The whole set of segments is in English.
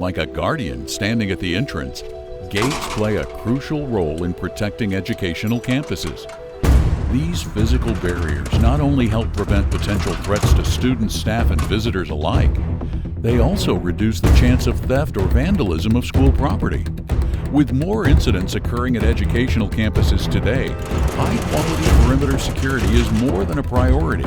Like a guardian standing at the entrance, gates play a crucial role in protecting educational campuses. These physical barriers not only help prevent potential threats to students, staff, and visitors alike, they also reduce the chance of theft or vandalism of school property. With more incidents occurring at educational campuses today, high-quality perimeter security is more than a priority.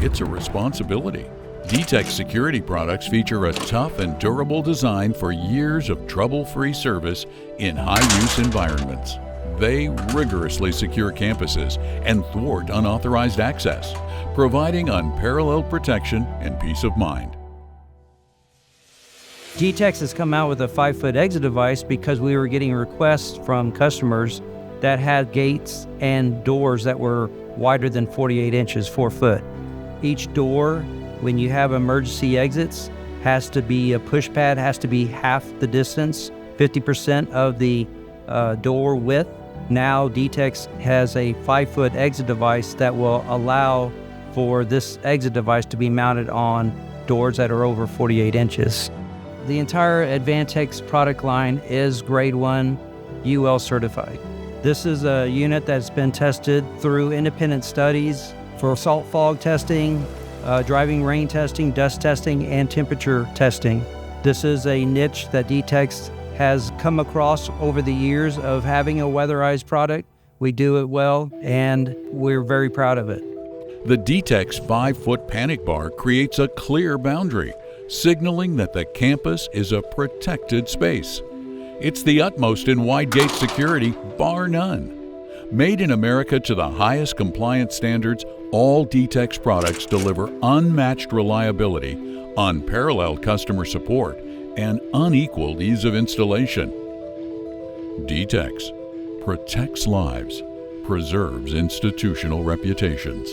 It's a responsibility. Detex security products feature a tough and durable design for years of trouble-free service in high-use environments. They rigorously secure campuses and thwart unauthorized access, providing unparalleled protection and peace of mind. Detex has come out with a 5-foot exit device because we were getting requests from customers that had gates and doors that were wider than 48 inches, 4 foot. Each door, when you have emergency exits, has to be a push pad, has to be half the distance, 50% of the door width. Now Detex has a 5-foot exit device that will allow for this exit device to be mounted on doors that are over 48 inches. The entire Advantex product line is grade 1 UL certified. This is a unit that's been tested through independent studies for salt fog testing, driving rain testing, dust testing, and temperature testing. This is a niche that Detex has come across over the years of having a weatherized product. We do it well, and we're very proud of it. The Detex 5-foot panic bar creates a clear boundary, signaling that the campus is a protected space. It's the utmost in wide gate security, bar none. Made in America to the highest compliance standards, all Detex products deliver unmatched reliability, unparalleled customer support, and unequaled ease of installation. Detex protects lives, preserves institutional reputations.